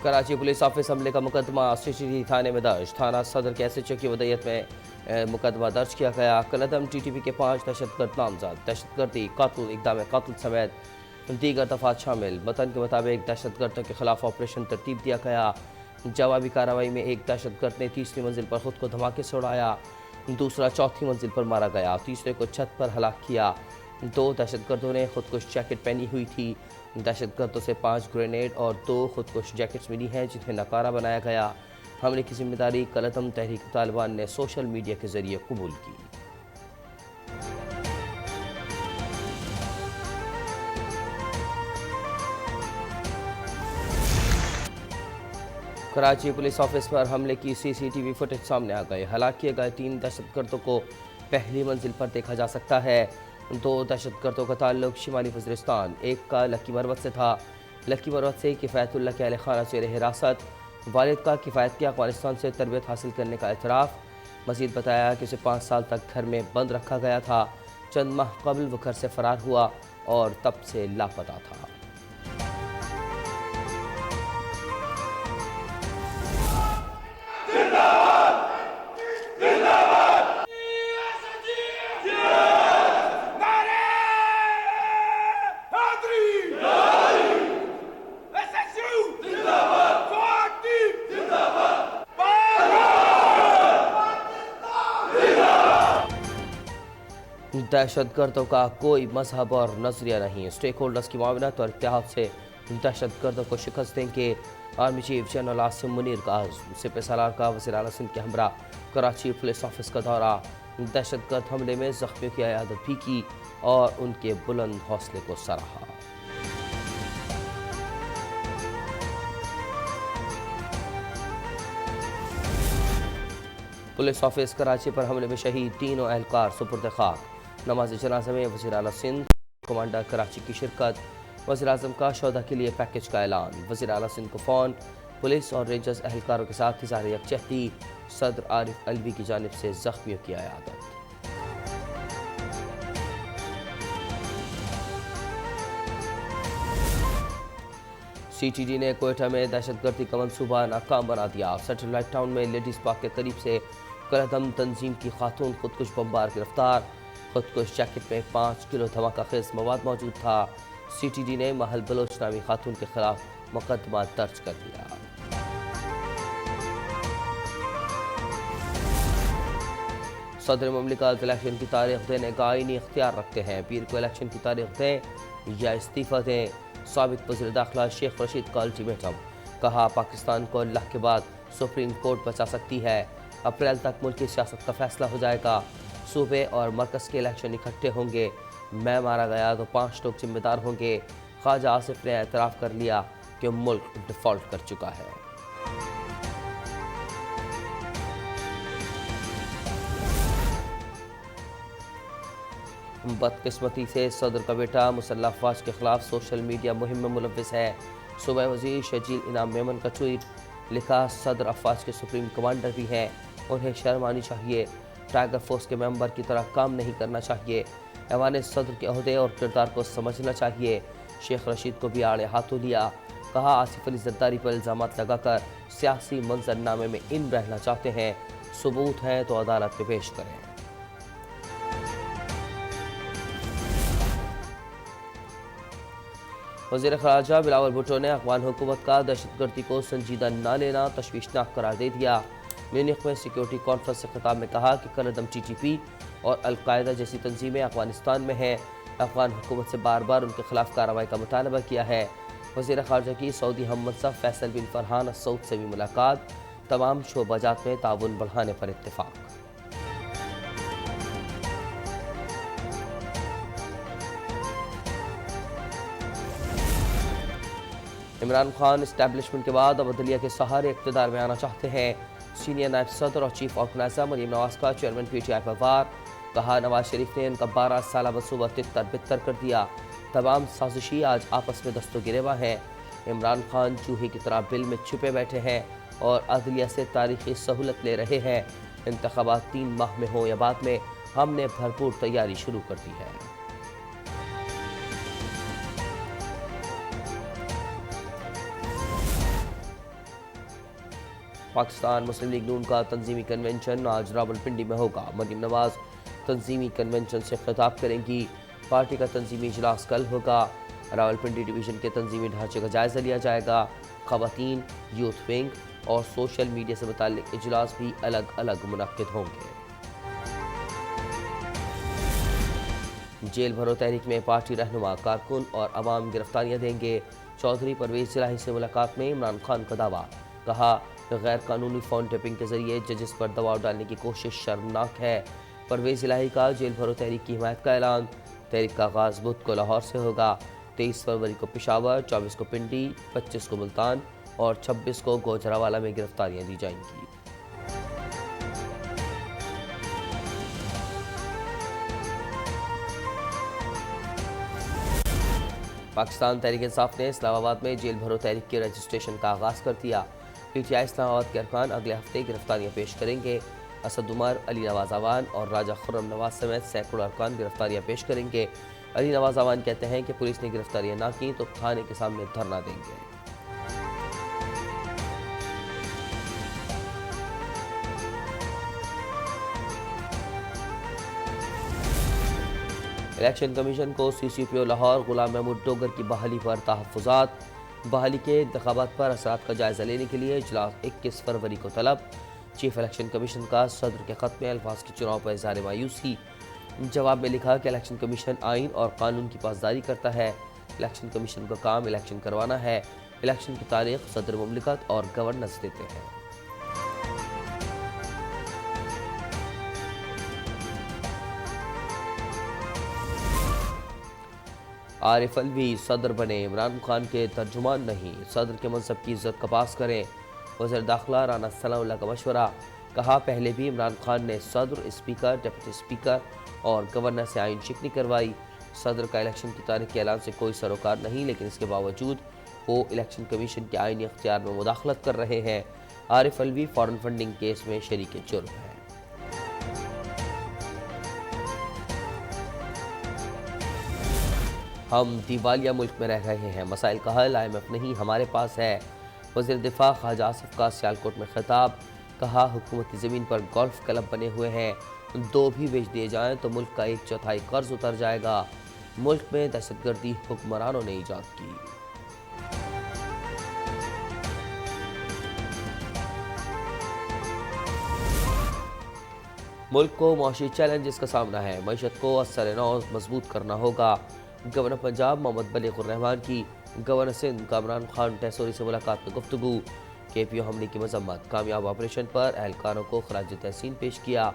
Karachi police office हमले का मुकदमा सीसीडी थाने में दर्ज। थाना सदर के SHO की वदयत में मुकदमा दर्ज किया गया। कलदम TTP के 5 दहशतगर्द नामजद। दहशतगर्दी, कत्ल, इक़दाम कत्ल समेत दीगर दफात शामिल। मतन के मुताबिक दहशतगर्दों के खिलाफ ऑपरेशन तरतीब दिया गया। जवाबी कार्रवाई में एक दहशतगर्द ने तीसरी मंजिल पर खुद को धमाके से उड़ाया, दूसरा चौथी मंजिल पर मारा गया, तीसरे को छत पर हलाक किया। 2 दहशतगर्दों ने खुदकुश जैकेट पहनी हुई थी। दहशतगर्दों से 5 ग्रेनेड और 2 खुदकुश जैकेट्स मिली हैं जिन्हें नकारा बनाया गया। हमले की जिम्मेदारी कलदम तहरीक तालिबान ने सोशल मीडिया के जरिए कबूल की। कराची पुलिस ऑफिस पर हमले की CCTV फुटेज सामने आ गए। हलाक किए गए 3 दहशतगर्दों को पहली मंजिल पर देखा जा सकता है। 2 दहशतगर्दों का ताल्लुक शिमाली वज़ीरिस्तान, एक का लक्की मरवत से था। लक्की मरवत से किफ़ायतुल्लाह के अहल खाना ज़ेर हिरासत। वालिद का किफ़ायत के अफ़गानिस्तान से तरबियत हासिल करने का एतराफ़। मज़ीद बताया कि उसे 5 साल तक घर में बंद रखा गया था। चंद माह कबल वो घर से फ़रार हुआ और तब से लापता था। दहशतगर्दों का कोई मजहब और नजरिया नहीं। स्टेक होल्डर्स की माविनत और इत्तेहाद से दहशतगर्दों को शिकस्त देंगे। Army chief general Asim Munir का सिपह सालार का वज़ीर आला सिंध के हमरा कराची पुलिस ऑफिस का दौरा। दहशतगर्द हमले में जख्मियों की इयादत भी की और उनके बुलंद हौसले को सराहा। पुलिस ऑफिस कराची पर हमले में शहीद 3 एहलकार सुपुर्द खाक। नमाज जनाजा में वज़ीर आला सिंध, कमांडर कराची की शिरकत। वज़ीर आज़म का शोधा के लिए पैकेज का ऐलान। वज़ीर आला सिंध को फ़ोन। पुलिस और रेंजर्स एहलकारों के साथ इज़हार यकजहती। सदर आरिफ अलवी की जानिब से जख्मियों की इयादत। CTD ने कोयटा में दहशतगर्दी का मंसूबा नाकाम बना दिया। सैटेलाइट टाउन में लेडीज पार्क के करीब से कलदम तंजीम की खातून खुदकुश बम्बार गिरफ्तार। खुदकुश जैकेट में 5 किलो धमाका खेज मवाद मौजूद था। CTD ने महल बलोच नामी खातून के खिलाफ मुकदमा दर्ज कर दिया। सदर ममलिकत इलेक्शन की तारीख देने का आईनी इख्तियार रखते हैं। पीर को इलेक्शन की तारीख दें या इस्तीफा दें। साबिक वज़ीर दाखिला शेख रशीद का अल्टीमेटम। कहा पाकिस्तान को अल्लाह के बाद सुप्रीम कोर्ट बचा सकती है। अप्रैल तक मुल्की सियासत का फैसला हो जाएगा। सूबे और मरकज़ के इलेक्शन इकट्ठे होंगे। मैं मारा गया तो 5 लोग जिम्मेदार होंगे। ख्वाजा आसिफ ने एतराफ़ कर लिया कि मुल्क डिफ़ॉल्ट कर चुका है। बदकिस्मती से सदर का बेटा मुसल्लह अफवाज के खिलाफ सोशल मीडिया मुहिम में मुलव्विस है। सूबा वज़ीर शजील इनाम मेमन का ट्वीट। लिखा, सदर अफवाज के सुप्रीम कमांडर भी हैं, उन्हें शर्म आनी चाहिए। टाइगर फोर्स के मेंबर की तरह काम नहीं करना चाहिए। ऐवान सदर के अहदे और किरदार को समझना चाहिए। शेख रशीद को भी आड़े हाथों लिया। कहा, आसिफ अली जरदारी पर इल्ज़ाम लगाकर सियासी मंजरनामे में इन रहना चाहते हैं। सबूत हैं तो अदालत में पेश करें। वज़ीर ख़ारजा बिलावल भुट्टो ने अफ़गान हुकूमत का दहशतगर्दी को संजीदा न लेना तशवीशनाक करार दे दिया। म्यूनिख में सिक्योरिटी कॉन्फ्रेंस से खिताब में कहा कि कलदम TTP और अलकायदा जैसी तंजीमें अफ़गानिस्तान में हैं। अफ़गान हुकूमत से बार बार उनके खिलाफ कार्रवाई का मुतालबा किया है। वज़ीर ख़ारजा की सऊदी हम मनसब फैसल बिन फरहान सऊद से भी मुलाकात। तमाम शोबाजात में ताउन बढ़ाने पर इत्तेफाक। इमरान खान इस्टेब्लिशमेंट के बाद अब अदलिया के सहारे इक़्तिदार में आना चाहते हैं। सीनियर नायब सदर और चीफ ऑर्गेनाइजर मरीम नवाज का चेयरमैन PTI पर वार। कहा, नवाज शरीफ ने इनका 12 साल मनसूबा तितर बितर कर दिया। तमाम साजिशी आज आपस में दस्तो गिरेवा हैं। इमरान खान चूहे की तरह बिल में छुपे बैठे हैं और अदलिया से तारीखी सहूलत ले रहे हैं। इंतखाबात 3 माह में हो या बाद में, हमने भरपूर तैयारी शुरू कर दी है। पाकिस्तान मुस्लिम लीग नून का तंजीमी कन्वेंशन आज रावलपिंडी में होगा। मरीम नवाज तंजीमी कन्वेंशन से खिताब करेंगी। पार्टी का तंजीमी इजलास कल होगा। रावलपिंडी डिवीज़न के तंजीमी ढांचे का जायजा लिया जाएगा। खवातीन, यूथ विंग और सोशल मीडिया से मुताल्लिक इजलास भी अलग अलग मुनक्किद होंगे। जेल भरो तहरीक में पार्टी रहनुमा, कारकुन और अवाम गिरफ्तारियां देंगे। चौधरी परवेज इलाही से मुलाकात में इमरान खान का दावा, कहा गैर कानूनी फोन टेपिंग के जरिए जजेस पर दबाव डालने की कोशिश शर्मनाक है। परवेज इलाही का जेल भरो तहरीक की हिमायत का ऐलान। तहरीक का आगाज बुध को लाहौर से होगा। 23 फरवरी को पेशावर, 24 को पिंडी, 25 को मुल्तान और 26 को गोजरावाला में गिरफ्तारियां दी जाएंगी। पाकिस्तान तहरीक इंसाफ ने इस्लामाबाद में जेल भरो तहरीक के रजिस्ट्रेशन का आगाज़ कर दिया। पीटीआई इस्लामाबाद के अरकान अगले हफ्ते गिरफ्तारियां पेश करेंगे। असद उमर, अली नवाज अवान और राजा खुर्रम नवाज समेत सैकड़ों अरकान गिरफ्तारियां पेश करेंगे। अली नवाज अवान कहते हैं कि पुलिस ने गिरफ्तारियां ना की तो थाने के सामने धरना देंगे। इलेक्शन कमीशन को CCPO लाहौर गुलाम महमूद डोगर की बहाली पर तहफ़्फ़ुज़ात। बहाली के इंतखाबात पर असरात का जायज़ा लेने के लिए इजलास 21 फरवरी को तलब। चीफ इलेक्शन कमीशन का सदर के ख़त में अल्फाज के चुनाव पर इज़हार मायूसी। जवाब में लिखा कि इलेक्शन कमीशन आइन और कानून की पासदारी करता है। इलेक्शन कमीशन का काम इलेक्शन करवाना है। इलेक्शन की तारीख सदर मुमलिकत और गवर्नर्स देते हैं। आरिफ अलवी सदर बने, इमरान खान के तर्जुमान नहीं, सदर के मनसब की इज्जत का पास करें। वज़ीर दाखिला राना सलाउल्लाह का मशवरा, कहा पहले भी इमरान खान ने सदर, स्पीकर, डिप्टी स्पीकर और गवर्नर से आइन शिकनी करवाई। सदर का इलेक्शन की तारीख के ऐलान से कोई सरोकार नहीं, लेकिन इसके बावजूद वो इलेक्शन कमीशन के आइनी इख्तियार में मुदाखलत कर रहे हैं। Arif Alvi foreign funding case में शरीक जुर्म है। हम दिवालिया मुल्क में रह रहे हैं, मसाइल का हल IMF नहीं हमारे पास है। वज़ीर दिफा ख्वाजा आसिफ का सियालकोट में खिताब, कहा हुकूमती ज़मीन पर गोल्फ क्लब बने हुए हैं, 2 भी बेच दिए जाएं तो मुल्क का 1/4 कर्ज उतर जाएगा। मुल्क में दहशतगर्दी हुक्मरानों ने ईजाद की। मुल्क को मौशी चैलेंजेस का सामना है, मईशत को असर नौ मजबूत करना होगा। गवर्नर पंजाब मोहम्मद बलीगुर रहमान की गवर्नर सिंध कामरान खान टेसोरी से मुलाकात में गुफ्तगू। KPO हमले की मजम्मत, कामयाब ऑपरेशन पर एहलकारों को खराज तहसीन पेश किया।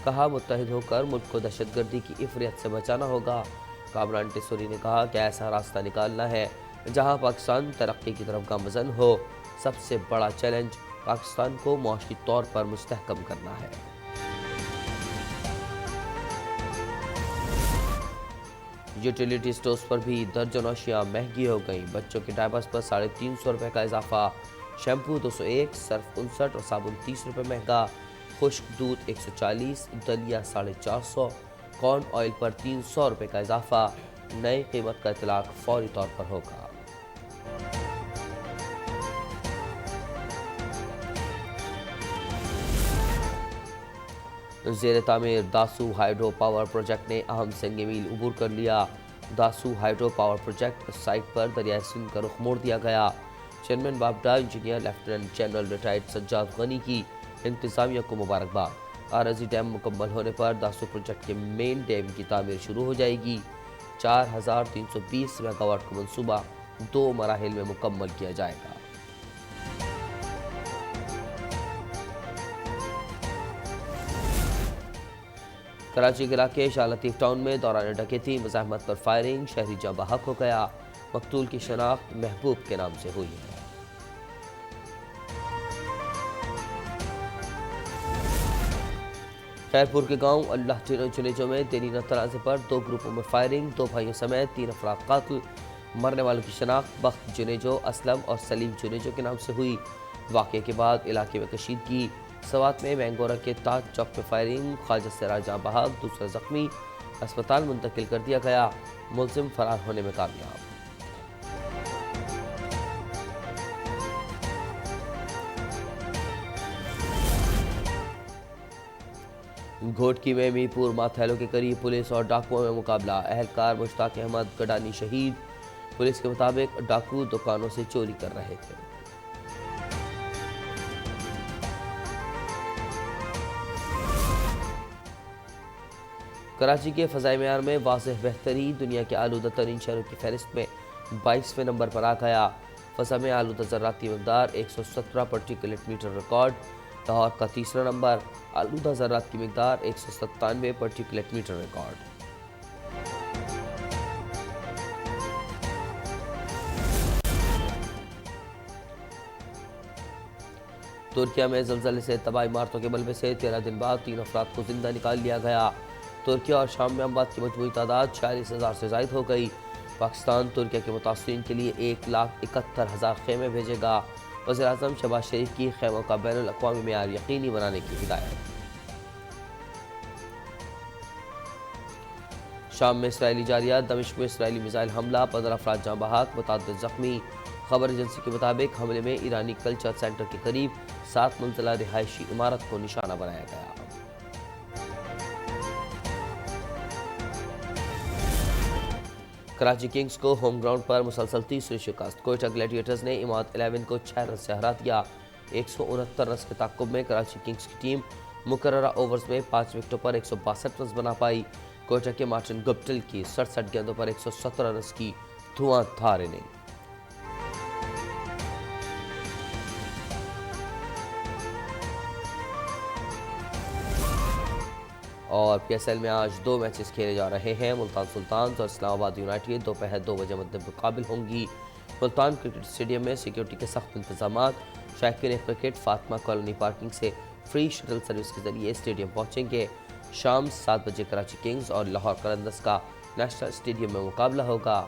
कहा मुत्तहिद होकर मुल्क को दहशतगर्दी की इफरियत से बचाना होगा। कामरान टेसोरी ने कहा कि ऐसा रास्ता निकालना है जहां पाकिस्तान तरक्की की तरफ गामज़न हो। सबसे बड़ा चैलेंज पाकिस्तान को मौशी तौर पर मुस्तहकम करना है। यूटिलिटी स्टोर्स पर भी दर्जनों अशिया महंगी हो गई। बच्चों के डायपर्स पर 350 रुपये का इजाफा। शैम्पू 201, सर्फ 59 और साबुन 30 रुपये महंगा। खुश्क दूध 140, दलिया 450, कॉर्न ऑयल पर 300 रुपये का इजाफा। नई कीमत का इतलाक फौरी तौर पर होगा। ज़ेर तामीर दासू हाइड्रो पावर प्रोजेक्ट ने अहम सेंगे मील उबूर कर लिया। Dasu hydro power project site पर दरियाई सिंध का रुख मोड़ दिया गया। चेयरमैन बाबडा, engineer lieutenant general retired Sajjad Ghani की इंतजामिया को मुबारकबाद। आरजी डैम मुकम्मल होने पर दासू प्रोजेक्ट के मेन डैम की तामीर शुरू हो जाएगी। 4320 मेगावाट का मनसूबा 2 मराहिल में मुकम्मल किया जाएगा। कराची के इलाके शाह लतीफ़ टाउन में दौरान डकैती मुज़ाहमत पर फायरिंग, शहरी जाँ बहक हो गया। मकतूल की शनाख्त महबूब के नाम से हुई है। खैरपुर के गांव अल्लाह जुनेजो में देरीना तनाज़े पर 2 ग्रुपों में फायरिंग, 2 भाइयों समेत 3 अफराद कातिल। मरने वालों की शनाख्त बख्त जुनेजो, असलम और सलीम जुनेजो के नाम से हुई। वाक़े के बाद इलाके में कशीदगी। सवात में मैंगोरा के ताज चौक में फायरिंग, ख्वाजा सिराज जहाँ बहाक, दूसरा जख्मी, अस्पताल मुंतकिल कर दिया गया। मुलजिम फरार होने में कामयाब। घोटकी में मीरपुर माथैलो के करीब पुलिस और डाकुओं में मुकाबला। अहलकार मुश्ताक अहमद गडानी शहीद। पुलिस के मुताबिक डाकू दुकानों से चोरी कर रहे थे। कराची के फ़ज़ाई मेयार में वाज़ेह बेहतरी। दुनिया के आलूदा तरीन शहरों की फहरिस्त में 22वें नंबर पर आ गया। फ़ज़ा में आलूदा ज़राती मकदार 117 पार्टिकुलेट मीटर रिकॉर्ड। लाहौर का तीसरा नंबर, आलूदा ज़रात की मकदार 197 पार्टिकुलेट मीटर रिकॉर्ड। तुर्किया में ज़लज़ले से तबाही इमारतों के मलबे से 13 दिन बाद 3 अफराद को जिंदा निकाल लिया गया। तुर्किया और शाम में अमवात की मजमूई तादाद 46,000 से ज़ायद हो गई। पाकिस्तान तुर्किया के मुतासिरीन के लिए 1,71,000 खेमे भेजेगा। वज़ीर-ए-आज़म शहबाज शरीफ की खेमों का बैनुल अक़वामी मेयार यकीनी बनाने की हिदायत। शाम में इसराइली जारियात। दमिश्क में इसराइली मिसाइल हमला, 15 अफराद जाँ बहक, मुतअद्दिद ज़ख्मी। खबर एजेंसी के मुताबिक हमले में ईरानी कल्चर सेंटर के करीब 7 मंजिला रिहायशी इमारत को निशाना बनाया गया। कराची किंग्स को होम ग्राउंड पर मुसलसल तीसरी शिकस्त। कोयटा ग्लैडिएटर्स ने इमाद 11 को 6 रन से हरा दिया। 169 रन के ताक़ुब में कराची किंग्स की टीम मुकर्ररा ओवर्स में 5 विकेटों पर 162 रन बना पाई। कोयटा के मार्टिन गुप्टिल की 67 गेंदों पर 117 रन की धुआंधार इनिंग। और PSL में आज 2 मैचेस खेले जा रहे हैं। मुल्तान सुल्तान्स और इस्लामाबाद यूनाइटेड दोपहर 2 बजे मध्य मुकाबिल होंगी। मुल्तान क्रिकेट स्टेडियम में सिक्योरिटी के सख्त इंतजाम। शायकीन क्रिकेट फातिमा कॉलोनी पार्किंग से फ्री शटल सर्विस के जरिए स्टेडियम पहुंचेंगे। शाम 7 बजे कराची किंग्स और लाहौर कलंदर्स का नेशनल स्टेडियम में मुकाबला होगा।